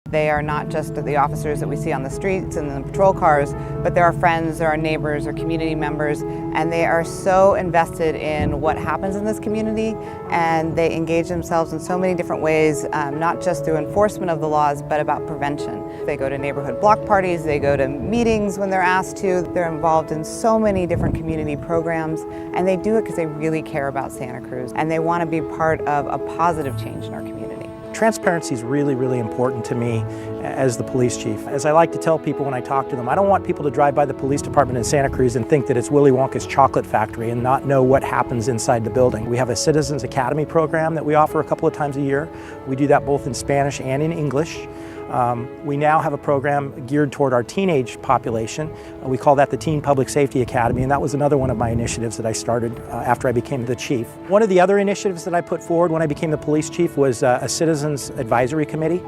They are not just the officers that we see on the streets and in the patrol cars, but they're our friends, they're our neighbors, or community members, and they are so invested in what happens in this community, and they engage themselves in so many different ways, not just through enforcement of the laws, but about prevention. They go to neighborhood block parties, they go to meetings when they're asked to, they're involved in so many different community programs, and they do it because they really care about Santa Cruz, and they want to be part of a positive change in our community. Transparency is really, really important to me as the police chief. As I like to tell people when I talk to them, I don't want people to drive by the police department in Santa Cruz and think that it's Willy Wonka's chocolate factory and not know what happens inside the building. We have a Citizens Academy program that we offer a couple of times a year. We do that both in Spanish and in English. We now have a program geared toward our teenage population. We call that the Teen Public Safety Academy, and that was another one of my initiatives that I started after I became the chief. One of the other initiatives that I put forward when I became the police chief was a Citizens Advisory Committee.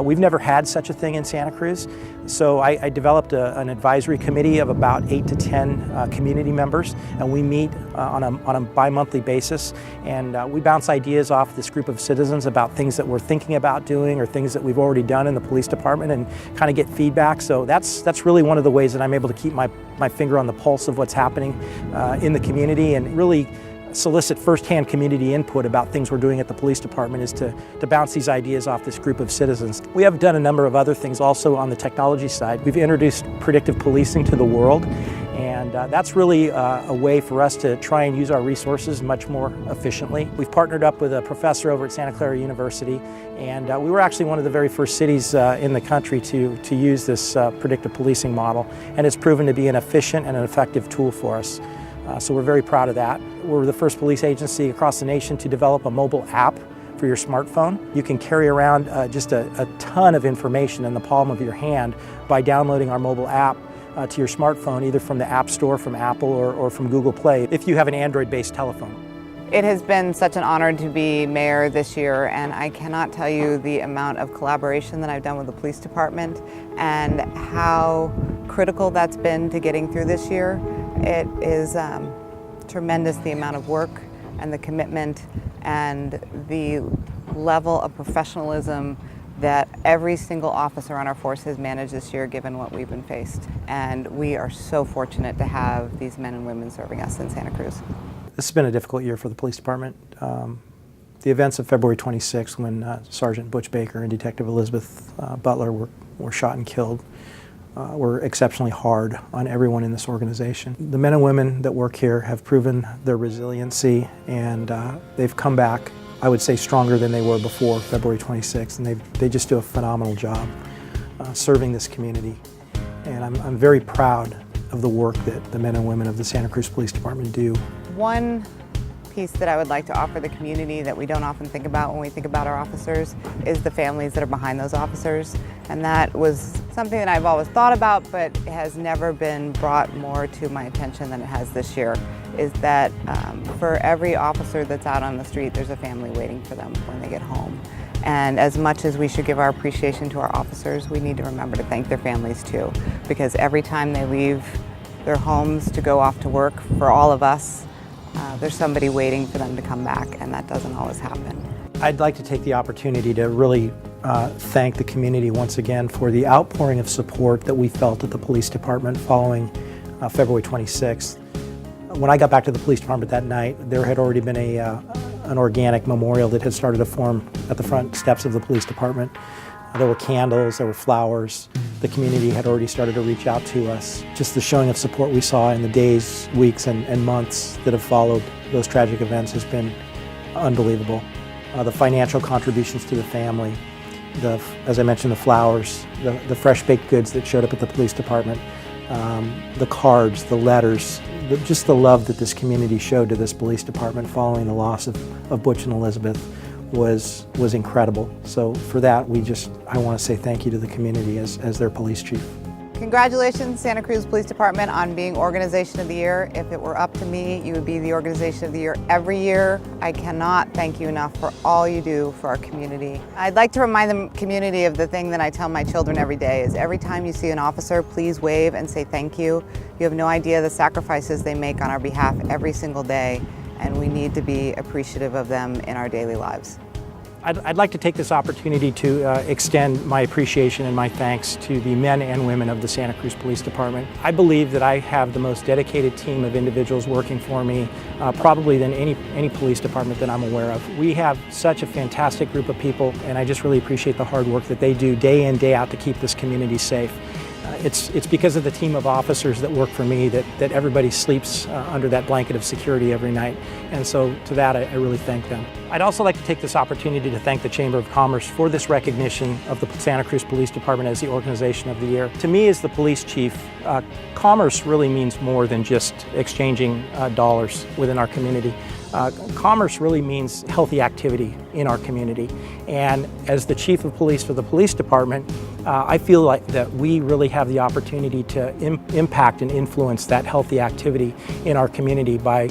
We've never had such a thing in Santa Cruz, so I developed an advisory committee of about 8 to 10 community members, and we meet on a bi-monthly basis, and we bounce ideas off this group of citizens about things that we're thinking about doing or things that we've already done in the police department and kind of get feedback. So that's really one of the ways that I'm able to keep my finger on the pulse of what's happening in the community and really solicit firsthand community input about things we're doing at the police department is to bounce these ideas off this group of citizens. We have done a number of other things also on the technology side. We've introduced predictive policing to the world, and that's really a way for us to try and use our resources much more efficiently. We've partnered up with a professor over at Santa Clara University, and we were actually one of the very first cities in the country to use this predictive policing model, and it's proven to be an efficient and an effective tool for us. So we're very proud of that. We're the first police agency across the nation to develop a mobile app for your smartphone. You can carry around just a ton of information in the palm of your hand by downloading our mobile app to your smartphone, either from the App Store, from Apple, or from Google Play, if you have an Android-based telephone. It has been such an honor to be mayor this year, and I cannot tell you the amount of collaboration that I've done with the police department and how critical that's been to getting through this year. It is tremendous, the amount of work and the commitment and the level of professionalism that every single officer on our force has managed this year, given what we've been faced. And we are so fortunate to have these men and women serving us in Santa Cruz. This has been a difficult year for the police department. The events of February 26th, when Sergeant Butch Baker and Detective Elizabeth Butler were shot and killed, were exceptionally hard on everyone in this organization. The men and women that work here have proven their resiliency, and they've come back, I would say, stronger than they were before February 26th, and they just do a phenomenal job serving this community. And I'm very proud of the work that the men and women of the Santa Cruz Police Department do. One piece that I would like to offer the community that we don't often think about when we think about our officers is the families that are behind those officers. And that was something that I've always thought about, but it has never been brought more to my attention than it has this year, is that for every officer that's out on the street, there's a family waiting for them when they get home. And as much as we should give our appreciation to our officers, we need to remember to thank their families too, because every time they leave their homes to go off to work, for all of us, there's somebody waiting for them to come back, and that doesn't always happen. I'd like to take the opportunity to really thank the community once again for the outpouring of support that we felt at the police department following February 26th. When I got back to the police department that night, there had already been an organic memorial that had started to form at the front steps of the police department. There were candles, there were flowers. The community had already started to reach out to us. Just the showing of support we saw in the days, weeks, and months that have followed those tragic events has been unbelievable. The financial contributions to the family, as I mentioned, the flowers, the fresh baked goods that showed up at the police department, the cards, the letters, just the love that this community showed to this police department following the loss of Butch and Elizabeth was incredible. So for that, I want to say thank you to the community as their police chief. Congratulations, Santa Cruz Police Department, on being Organization of the Year. If it were up to me, you would be the Organization of the Year every year. I cannot thank you enough for all you do for our community. I'd like to remind the community of the thing that I tell my children every day, is every time you see an officer, please wave and say thank you. You have no idea the sacrifices they make on our behalf every single day, and we need to be appreciative of them in our daily lives. I'd like to take this opportunity to extend my appreciation and my thanks to the men and women of the Santa Cruz Police Department. I believe that I have the most dedicated team of individuals working for me, probably than any police department that I'm aware of. We have such a fantastic group of people, and I just really appreciate the hard work that they do day in, day out to keep this community safe. It's because of the team of officers that work for me that everybody sleeps under that blanket of security every night. And so to that, I really thank them. I'd also like to take this opportunity to thank the Chamber of Commerce for this recognition of the Santa Cruz Police Department as the Organization of the Year. To me, as the police chief, commerce really means more than just exchanging dollars within our community. Commerce really means healthy activity in our community. And as the chief of police for the police department, I feel like that we really have the opportunity to impact and influence that healthy activity in our community by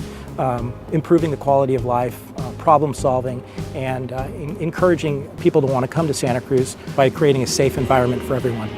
improving the quality of life, problem solving, and encouraging people to want to come to Santa Cruz by creating a safe environment for everyone.